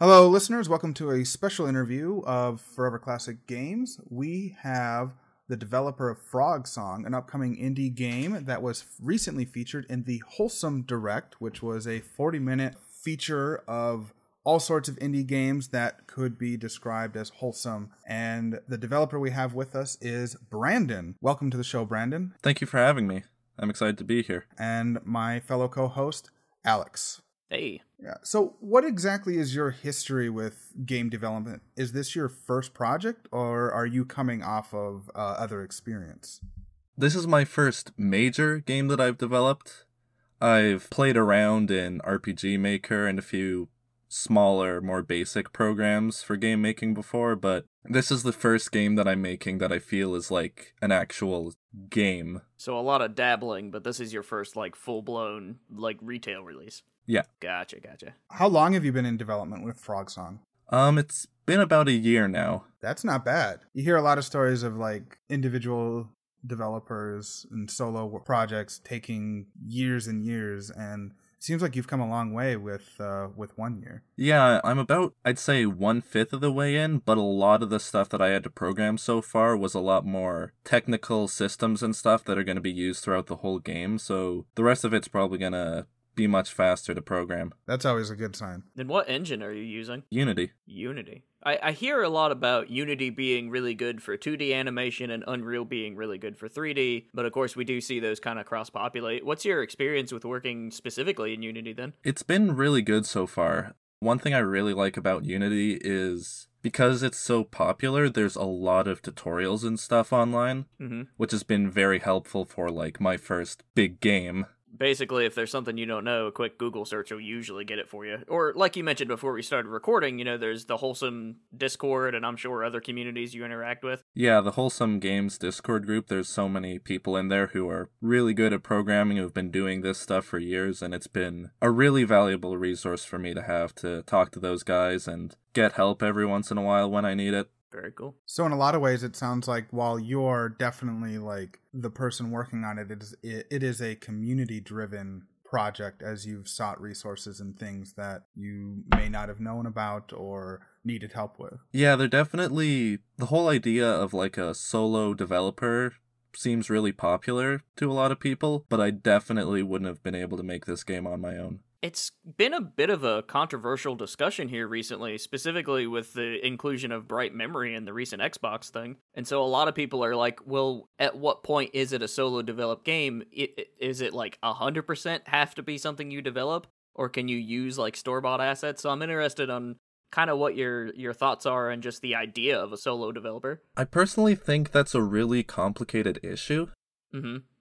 Hello, listeners. Welcome to a special interview of Forever Classic Games. We have the developer of Frogsong, an upcoming indie game that was recently featured in the Wholesome Direct, which was a 40-minute feature of all sorts of indie games that could be described as wholesome. And the developer we have with us is Brandon. Welcome to the show, Brandon. Thank you for having me. I'm excited to be here. And my fellow co-host, Alex. Hey. Yeah. So what exactly is your history with game development? Is this your first project, or are you coming off of other experience? This is my first major game that I've developed. I've played around in RPG Maker and a few smaller, more basic programs for game making before, but this is the first game that I'm making that I feel is like an actual game. So a lot of dabbling, but this is your first full-blown retail release. Yeah. Gotcha. How long have you been in development with Frogsong? It's been about a year now. That's not bad. You hear a lot of stories of individual developers and solo projects taking years and years, and it seems like you've come a long way with 1 year. Yeah, I'm about, I'd say 1/5 of the way in, but a lot of the stuff that I had to program so far was a lot more technical systems and stuff that are going to be used throughout the whole game, so the rest of it's probably going to be much faster to program. That's always a good sign. Then what engine are you using? Unity. I hear a lot about Unity being really good for 2D animation and Unreal being really good for 3D, but of course we do see those kind of cross-populate. What's your experience with working specifically in Unity then? It's been really good so far. One thing I really like about Unity is because it's so popular, there's a lot of tutorials and stuff online, which has been very helpful for my first big game. Basically, if there's something you don't know, a quick Google search will usually get it for you. Or, like you mentioned before we started recording, there's the Wholesome Discord, and I'm sure other communities you interact with. Yeah, the Wholesome Games Discord group, there's so many people in there who are really good at programming, who've been doing this stuff for years, and it's been a really valuable resource for me to have to talk to those guys and get help every once in a while when I need it. Very cool. So in a lot of ways, it sounds like while you're definitely the person working on it, it is a community-driven project as you've sought resources and things that you may not have known about or needed help with. Yeah, they're definitely, the whole idea of a solo developer seems really popular to a lot of people, but I definitely wouldn't have been able to make this game on my own. It's been a bit of a controversial discussion here recently, specifically with the inclusion of Bright Memory in the recent Xbox thing. And so a lot of people are like, well, at what point is it a solo developed game? Is it 100% have to be something you develop? Or can you use store-bought assets? So I'm interested on kind of what your thoughts are and just the idea of a solo developer. I personally think that's a really complicated issue.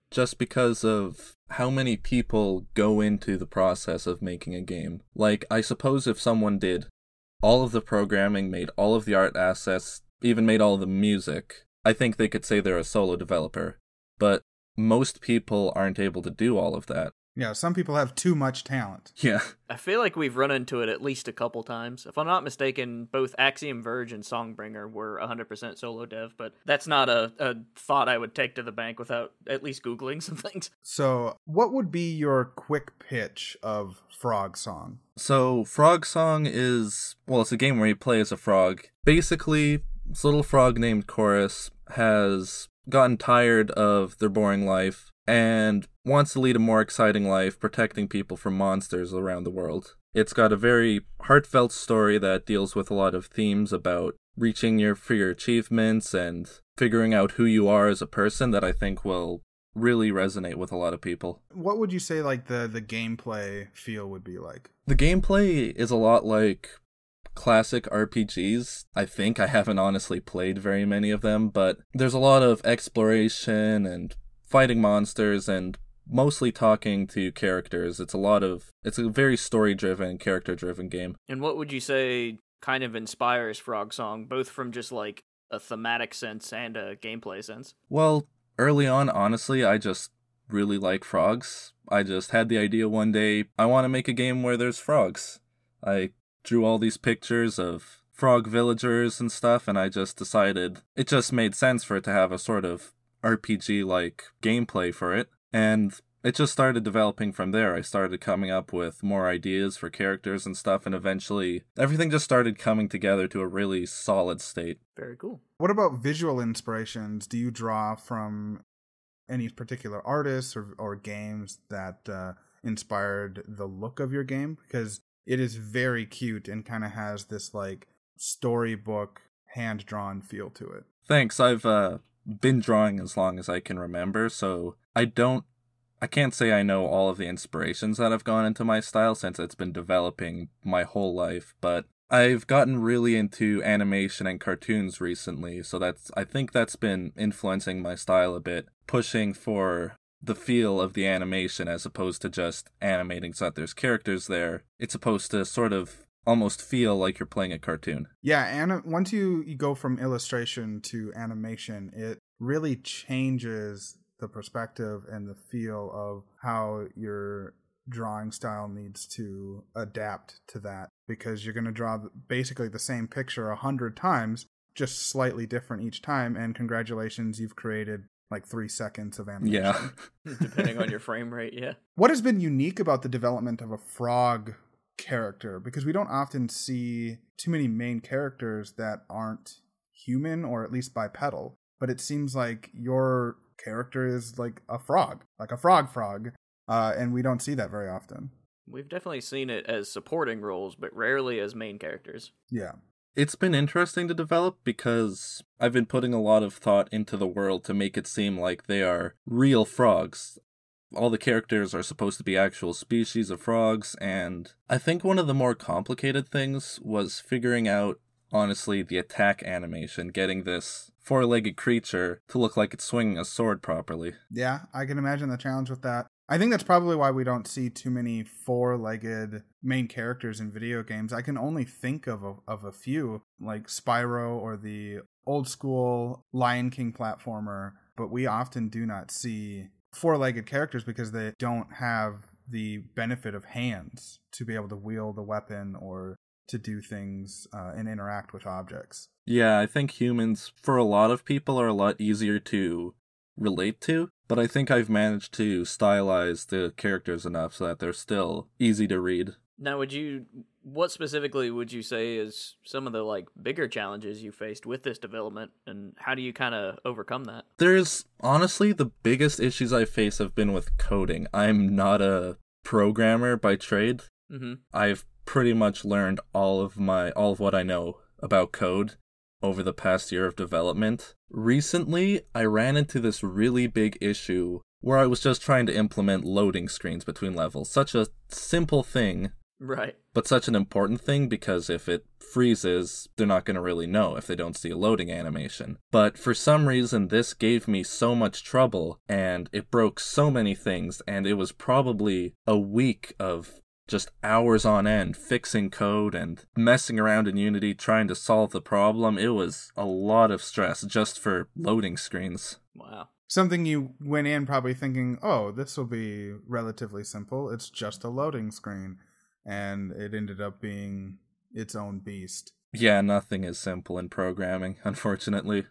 Just because of how many people go into the process of making a game. I suppose if someone did all of the programming, made all of the art assets, even made all of the music, I think they could say they're a solo developer. But most people aren't able to do all of that. Yeah, some people have too much talent. Yeah. I feel like we've run into it at least a couple times. If I'm not mistaken, both Axiom Verge and Songbringer were 100% solo dev, but that's not a thought I would take to the bank without at least Googling some things. So, what would be your quick pitch of Frogsong? So, Frogsong is, it's a game where you play as a frog. Basically, this little frog named Chorus has gotten tired of their boring life and wants to lead a more exciting life, protecting people from monsters around the world. It's got a very heartfelt story that deals with a lot of themes about reaching for your achievements and figuring out who you are as a person that I think will really resonate with a lot of people. What would you say the gameplay feel would be like? The gameplay is a lot like classic RPGs. I think I haven't honestly played very many of them, but there's a lot of exploration and fighting monsters and mostly talking to characters. It's a very story-driven, character-driven game. And what would you say kind of inspires Frogsong, both from just a thematic sense and a gameplay sense? Well, early on, honestly, I just really like frogs. I just had the idea one day, I want to make a game where there's frogs. I drew all these pictures of frog villagers and stuff, and I just decided it just made sense for it to have a sort of RPG-like gameplay for it. And it just started developing from there. I started coming up with more ideas for characters and stuff, and eventually everything just started coming together to a really solid state. Very cool. What about visual inspirations? Do you draw from any particular artists or games that inspired the look of your game? Because it is very cute and kind of has this like storybook hand-drawn feel to it. Thanks. I've been drawing as long as I can remember, so I can't say I know all of the inspirations that have gone into my style since it's been developing my whole life, but I've gotten really into animation and cartoons recently, so I think that's been influencing my style a bit, pushing for the feel of the animation as opposed to just animating so that there's characters there. It's supposed to sort of almost feel like you're playing a cartoon. Yeah, and once you go from illustration to animation, it really changes the perspective and the feel of how your drawing style needs to adapt to that, because you're going to draw basically the same picture 100 times, just slightly different each time, and congratulations, you've created like 3 seconds of animation. Yeah. Depending on your frame rate, yeah. What has been unique about the development of a frog character? Because we don't often see too many main characters that aren't human or at least bipedal, but it seems like your character is like a frog, and we don't see that very often. We've definitely seen it as supporting roles, but rarely as main characters. Yeah. It's been interesting to develop because I've been putting a lot of thought into the world to make it seem like they are real frogs. All the characters are supposed to be actual species of frogs, and I think one of the more complicated things was figuring out, honestly, the attack animation, getting this four-legged creature to look like it's swinging a sword properly. Yeah, I can imagine the challenge with that. I think that's probably why we don't see too many four-legged main characters in video games. I can only think of a few, like Spyro or the old-school Lion King platformer, but we often do not see four-legged characters because they don't have the benefit of hands to be able to wield a weapon or to do things and interact with objects. Yeah, I think humans, for a lot of people, are a lot easier to relate to, but I think I've managed to stylize the characters enough so that they're still easy to read. Now, what specifically would you say is some of the like bigger challenges you faced with this development, and how do you kind of overcome that? Honestly, the biggest issues I face have been with coding. I'm not a programmer by trade. Mm-hmm. I've pretty much learned all of what I know about code over the past year of development. Recently, I ran into this really big issue where I was just trying to implement loading screens between levels. Such a simple thing, right? But such an important thing, because if it freezes, they're not going to really know if they don't see a loading animation. But for some reason, this gave me so much trouble, and it broke so many things, and it was probably a week of just hours on end fixing code and messing around in Unity trying to solve the problem. It was a lot of stress just for loading screens. Wow. Something you went in probably thinking, oh, this will be relatively simple. It's just a loading screen. And it ended up being its own beast. Yeah, nothing is simple in programming, unfortunately.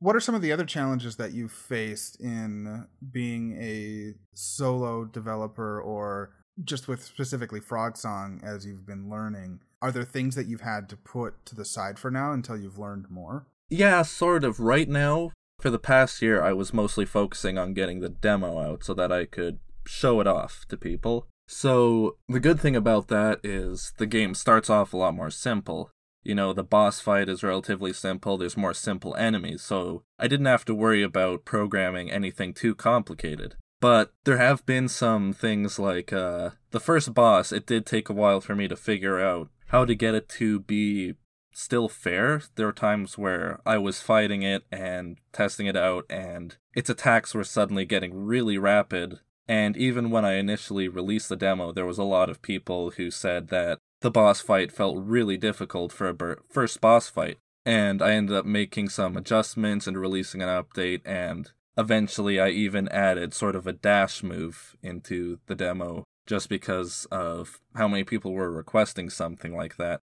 What are some of the other challenges that you've faced in being a solo developer, or just with specifically Frogsong as you've been learning? Are there things that you've had to put to the side for now until you've learned more? Yeah, sort of. Right now, for the past year, I was mostly focusing on getting the demo out so that I could show it off to people. So the good thing about that is the game starts off a lot more simple. You know, the boss fight is relatively simple, there's more simple enemies, so I didn't have to worry about programming anything too complicated. But there have been some things like, the first boss, it did take a while for me to figure out how to get it to be still fair. There were times where I was fighting it and testing it out, and its attacks were suddenly getting really rapid. And even when I initially released the demo, there was a lot of people who said that the boss fight felt really difficult for a first boss fight. And I ended up making some adjustments and releasing an update, and eventually I even added sort of a dash move into the demo just because of how many people were requesting something like that.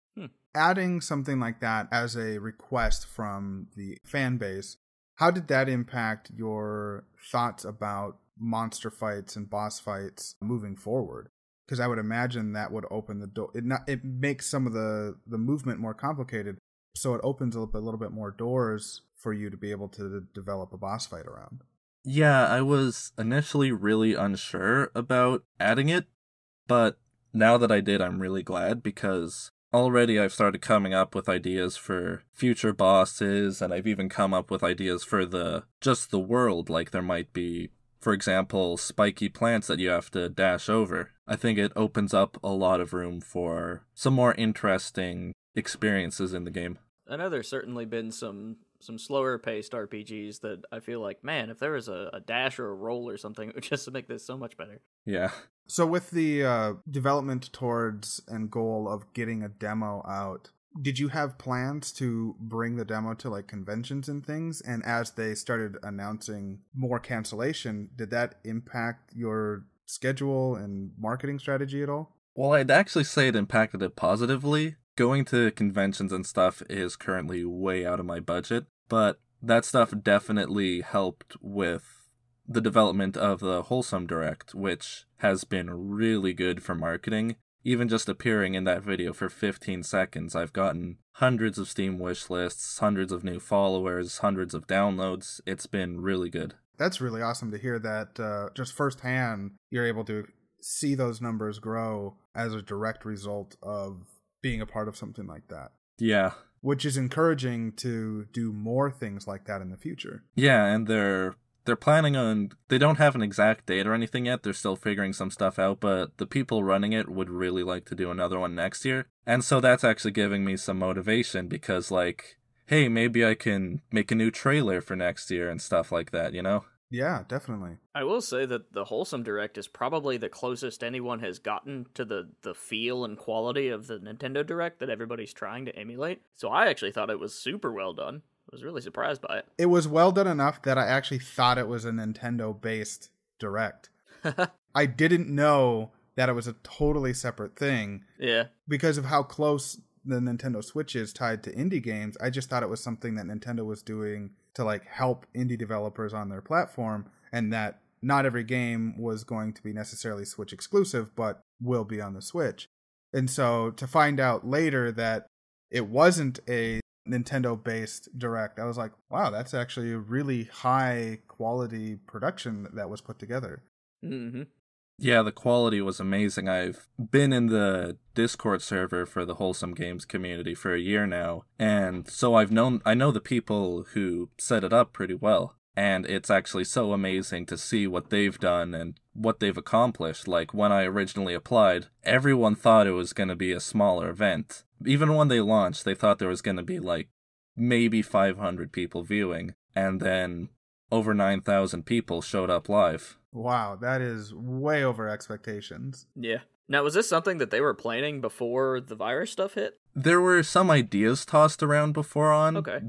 Adding something like that as a request from the fan base How did that impact your thoughts about monster fights and boss fights moving forward? Because I would imagine that would open the door. It makes some of the movement more complicated, so it opens a little bit more doors for you to be able to develop a boss fight around. Yeah, I was initially really unsure about adding it, but now that I did, I'm really glad, because already I've started coming up with ideas for future bosses, and I've even come up with ideas for just the world, like there might be, for example, spiky plants that you have to dash over. I think it opens up a lot of room for some more interesting experiences in the game. I know there's certainly been some slower paced RPGs that I feel like, man, if there was a dash or a roll or something, it would just make this so much better. Yeah. So with the development towards and goal of getting a demo out, did you have plans to bring the demo to like conventions and things? And as they started announcing more cancellation, did that impact your schedule and marketing strategy at all? Well, I'd actually say it impacted it positively. Going to conventions and stuff is currently way out of my budget, but that stuff definitely helped with the development of the Wholesome Direct, which has been really good for marketing. Even just appearing in that video for 15 seconds, I've gotten hundreds of Steam wish lists, hundreds of new followers, hundreds of downloads. It's been really good. That's really awesome to hear that just firsthand you're able to see those numbers grow as a direct result of being a part of something like that. Yeah. Which is encouraging to do more things like that in the future. Yeah, and they're planning on, they don't have an exact date or anything yet. They're still figuring some stuff out, but the people running it would really like to do another one next year. And so that's actually giving me some motivation, because like, hey, maybe I can make a new trailer for next year and stuff like that, you know? Yeah, definitely. I will say that the Wholesome Direct is probably the closest anyone has gotten to the feel and quality of the Nintendo Direct that everybody's trying to emulate. So I actually thought it was super well done. I was really surprised by it. It was well done enough that I actually thought it was a Nintendo-based Direct. I didn't know that it was a totally separate thing. Yeah. Because of how close the Nintendo Switch is tied to indie games, I just thought it was something that Nintendo was doing to like help indie developers on their platform, and that not every game was going to be necessarily Switch exclusive, but will be on the Switch. And so to find out later that it wasn't a Nintendo-based Direct, I was like, wow, that's actually a really high quality production that was put together. Mm-hmm. Yeah, the quality was amazing. I've been in the Discord server for the Wholesome Games community for a year now, and so I know the people who set it up pretty well, and it's actually so amazing to see what they've done and what they've accomplished. Like, when I originally applied, everyone thought it was going to be a smaller event. Even when they launched, they thought there was going to be, like, maybe 500 people viewing, and then over 9,000 people showed up live. Wow, that is way over expectations. Yeah. Now, was this something that they were planning before the virus stuff hit? There were some ideas tossed around before on. Okay.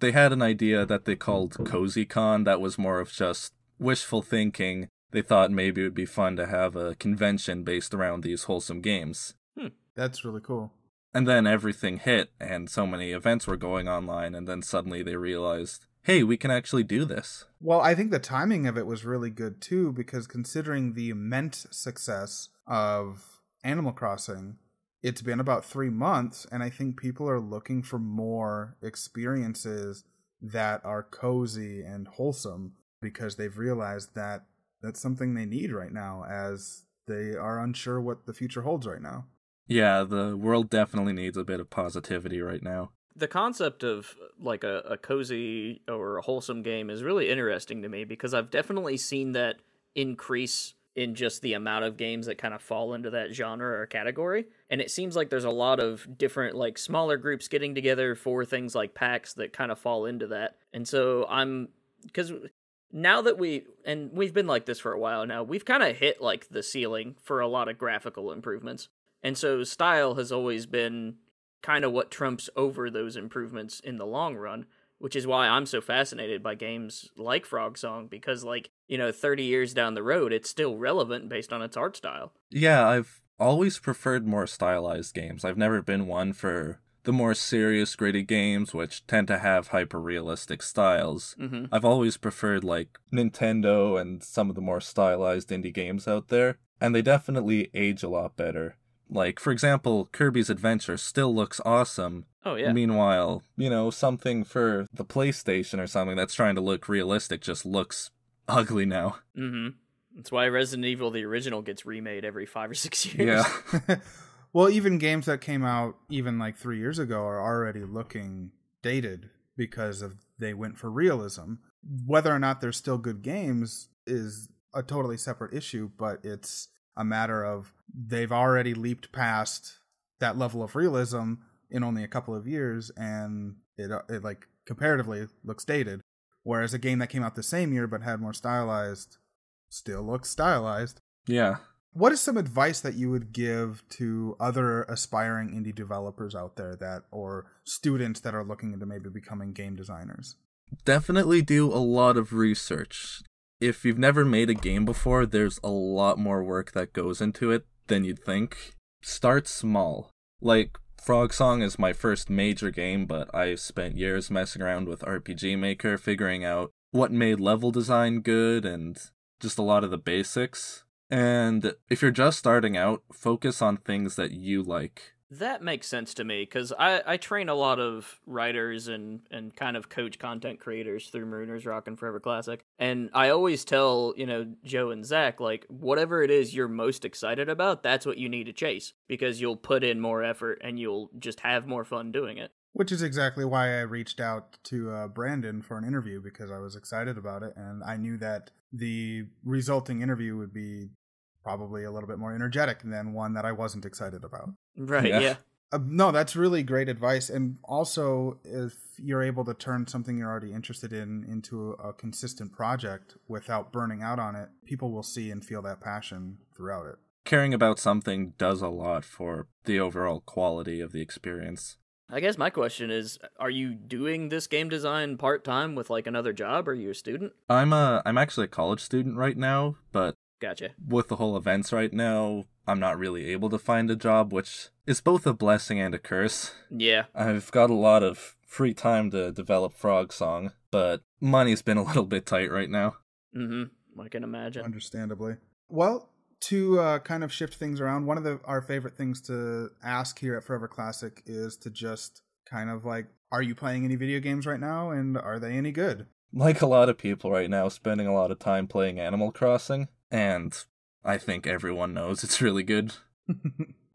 They had an idea that they called CozyCon that was more of just wishful thinking. They thought maybe it would be fun to have a convention based around these wholesome games. That's really cool. And then everything hit, and so many events were going online, and then suddenly they realized, hey, we can actually do this. Well, I think the timing of it was really good too, because considering the immense success of Animal Crossing, it's been about 3 months, and I think people are looking for more experiences that are cozy and wholesome, because they've realized that that's something they need right now, as they are unsure what the future holds right now. Yeah, the world definitely needs a bit of positivity right now. The concept of like a cozy or a wholesome game is really interesting to me, because I've definitely seen that increase in just the amount of games that kind of fall into that genre or category. And it seems like there's a lot of different like smaller groups getting together for things like PAX that kind of fall into that. And so because now that we've been like this for a while now, we've kind of hit like the ceiling for a lot of graphical improvements. And so style has always been kind of what trumps over those improvements in the long run, which is why I'm so fascinated by games like Frogsong, because 30 years down the road, it's still relevant based on its art style. Yeah, I've always preferred more stylized games. I've never been one for the more serious, gritty games, which tend to have hyper-realistic styles. Mm-hmm. I've always preferred, like, Nintendo and some of the more stylized indie games out there, and they definitely age a lot better. Like, for example, Kirby's Adventure still looks awesome. Oh, yeah. Meanwhile, something for the PlayStation or something that's trying to look realistic just looks ugly now. Mm-hmm. That's why Resident Evil, the original, gets remade every 5 or 6 years. Yeah. Well, even games that came out even like 3 years ago are already looking dated because they went for realism. Whether or not they're still good games is a totally separate issue, but it's a matter of they've already leaped past that level of realism in only a couple of years, and it like comparatively looks dated. Whereas a game that came out the same year but had more stylized still looks stylized. Yeah. What is some advice that you would give to other aspiring indie developers out there or students that are looking into maybe becoming game designers? Definitely do a lot of research. If you've never made a game before, there's a lot more work that goes into it than you'd think. Start small. Like, Frogsong is my first major game, but I've spent years messing around with RPG Maker, figuring out what made level design good and just a lot of the basics. And if you're just starting out, focus on things that you like. That makes sense to me, because I train a lot of writers and kind of coach content creators through Marooners Rock and Forever Classic. And I always tell, Joe and Zach, like, whatever it is you're most excited about, that's what you need to chase, because you'll put in more effort and you'll just have more fun doing it. Which is exactly why I reached out to Brandon for an interview, because I was excited about it, and I knew that the resulting interview would be probably a little bit more energetic than one that I wasn't excited about. Right, yeah. No, that's really great advice. And also, if you're able to turn something you're already interested in into a consistent project without burning out on it, people will see and feel that passion throughout it. Caring about something does a lot for the overall quality of the experience. I guess my question is, are you doing this game design part-time with like another job? Or are you a student? I'm actually a college student right now, but Gotcha. with the whole events right now, I'm not really able to find a job, which is both a blessing and a curse. Yeah. I've got a lot of free time to develop Frogsong, but money's been a little bit tight right now. Mm-hmm. I can imagine. Understandably. Well, to kind of shift things around, one of our favorite things to ask here at Forever Classic is to just kind of like, are you playing any video games right now, and are they any good? Like a lot of people right now, spending a lot of time playing Animal Crossing, and I think everyone knows it's really good.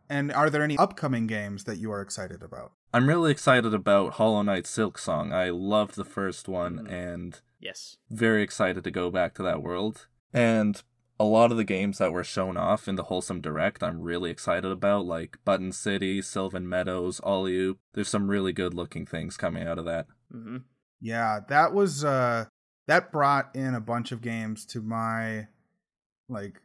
And are there any upcoming games that you are excited about? I'm really excited about Hollow Knight Silksong. I loved the first one, and yes, very excited to go back to that world. And a lot of the games that were shown off in the Wholesome Direct, I'm really excited about, like Button City, Sylvan Meadows, Ollioup. There's some really good-looking things coming out of that. Mm-hmm. Yeah, that was that brought in a bunch of games to my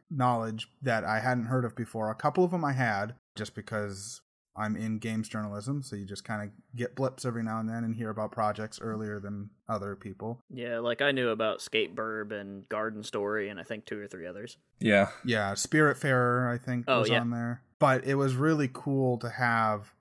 knowledge that I hadn't heard of before. A couple of them I had, just because I'm in games journalism, so you just kind of get blips every now and then and hear about projects earlier than other people. Yeah, like I knew about Skateburb and Garden Story and I think 2 or 3 others. Yeah. Yeah, Spiritfarer, I think, was on there. But it was really cool to have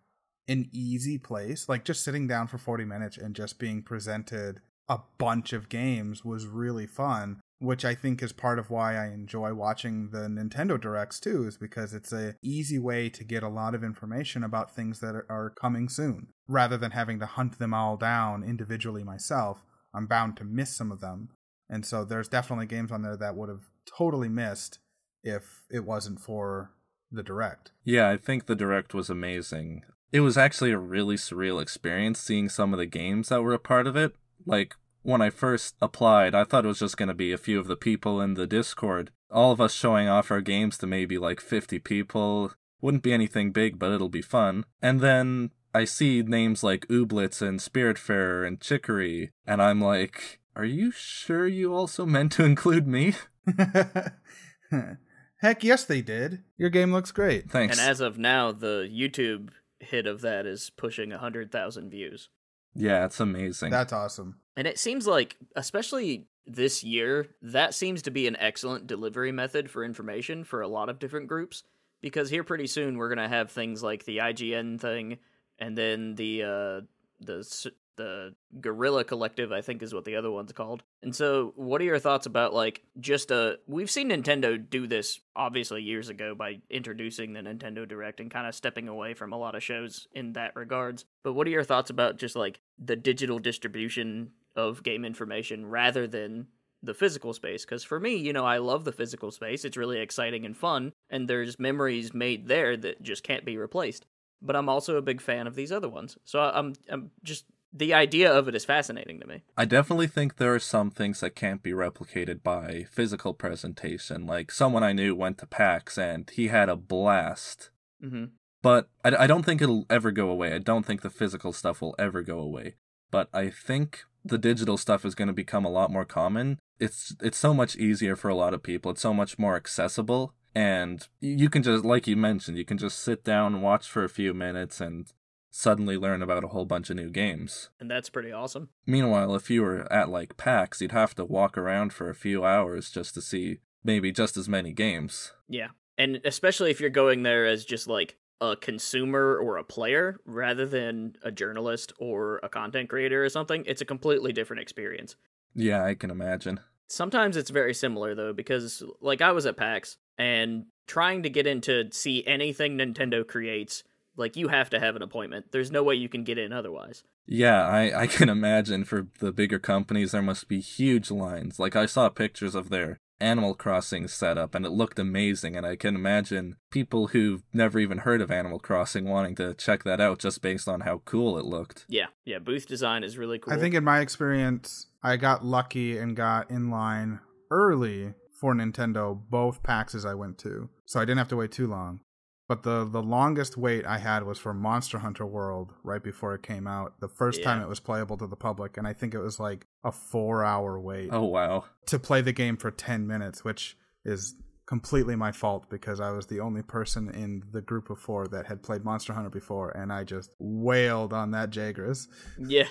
an easy place, like just sitting down for 40 minutes and just being presented a bunch of games was really fun, which I think is part of why I enjoy watching the Nintendo Directs too, is because it's a easy way to get a lot of information about things that are coming soon. Rather than having to hunt them all down individually myself, I'm bound to miss some of them. And so there's definitely games on there that would have totally missed if it wasn't for the Direct. Yeah, I think the Direct was amazing. It was actually a really surreal experience seeing some of the games that were a part of it. Like, when I first applied, I thought it was just going to be a few of the people in the Discord. All of us showing off our games to maybe like 50 people. Wouldn't be anything big, but it'll be fun. And then I see names like Ooblets and Spiritfarer and Chicory, and I'm like, are you sure you also meant to include me? Heck yes, they did. Your game looks great. Thanks. And as of now, the YouTube hit of that is pushing 100,000 views. Yeah, it's amazing. That's awesome. And it seems like, especially this year, that seems to be an excellent delivery method for information for a lot of different groups. Because here pretty soon we're going to have things like the IGN thing and then the Guerrilla Collective, I think is what the other one's called. And so what are your thoughts about, like, we've seen Nintendo do this obviously years ago by introducing the Nintendo Direct and kind of stepping away from a lot of shows in that regards. But what are your thoughts about just like the digital distribution of game information rather than the physical space? Because for me, I love the physical space. It's really exciting and fun, and there's memories made there that just can't be replaced. But I'm also a big fan of these other ones. So I'm just... the idea of it is fascinating to me. I definitely think there are some things that can't be replicated by physical presentation. Like, someone I knew went to PAX and he had a blast. Mm-hmm. But I don't think it'll ever go away. I don't think the physical stuff will ever go away. But I think the digital stuff is going to become a lot more common. It's so much easier for a lot of people. It's so much more accessible. And you can just, like you mentioned, you can just sit down, watch for a few minutes, and suddenly learn about a whole bunch of new games. And that's pretty awesome. Meanwhile, if you were at, like, PAX, you'd have to walk around for a few hours just to see maybe just as many games. Yeah. And especially if you're going there as just, like, a consumer or a player rather than a journalist or a content creator or something, it's a completely different experience. Yeah, I can imagine. Sometimes it's very similar, though, because, like, I was at PAX, and trying to get in to see anything Nintendo creates, like, you have to have an appointment. There's no way you can get in otherwise. Yeah, I can imagine for the bigger companies, there must be huge lines. Like, I saw pictures of their Animal Crossing setup, and it looked amazing, and I can imagine people who've never even heard of Animal Crossing wanting to check that out just based on how cool it looked. Yeah, booth design is really cool. I think in my experience, I got lucky and got in line early for Nintendo, both PAXs I went to, so I didn't have to wait too long. But the longest wait I had was for Monster Hunter World right before it came out, the first time it was playable to the public, and I think it was like a 4-hour wait. Oh, wow. To play the game for 10 minutes, which is completely my fault because I was the only person in the group of 4 that had played Monster Hunter before, and I just wailed on that Jagras. Yeah.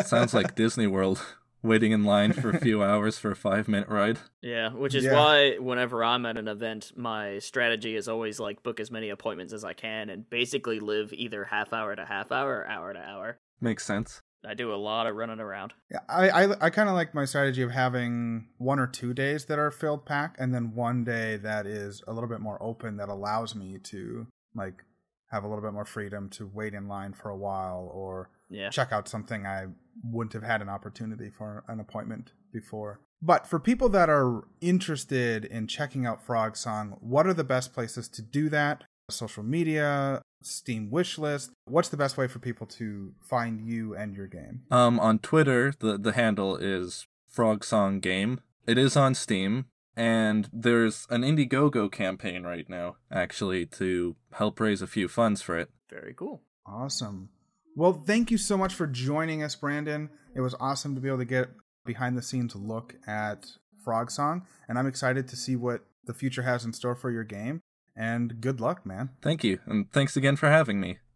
Sounds like Disney World. Waiting in line for a few hours for a 5-minute ride. Yeah, which is why whenever I'm at an event, my strategy is always like book as many appointments as I can and basically live either half hour to half hour or hour to hour. Makes sense. I do a lot of running around. Yeah, I kind of like my strategy of having 1 or 2 days that are filled pack and then one day that is a little bit more open that allows me to like have a little bit more freedom to wait in line for a while or check out something I wouldn't have had an opportunity for an appointment before. But for people that are interested in checking out Frogsong, what are the best places to do that? Social media, Steam wishlist. What's the best way for people to find you and your game? On Twitter, the handle is Frogsong Game. It is on Steam. And there's an Indiegogo campaign right now, actually, to help raise a few funds for it. Very cool. Awesome. Well, thank you so much for joining us, Brandon. It was awesome to be able to get behind-the-scenes look at Frogsong, and I'm excited to see what the future has in store for your game. And good luck, man. Thank you, and thanks again for having me.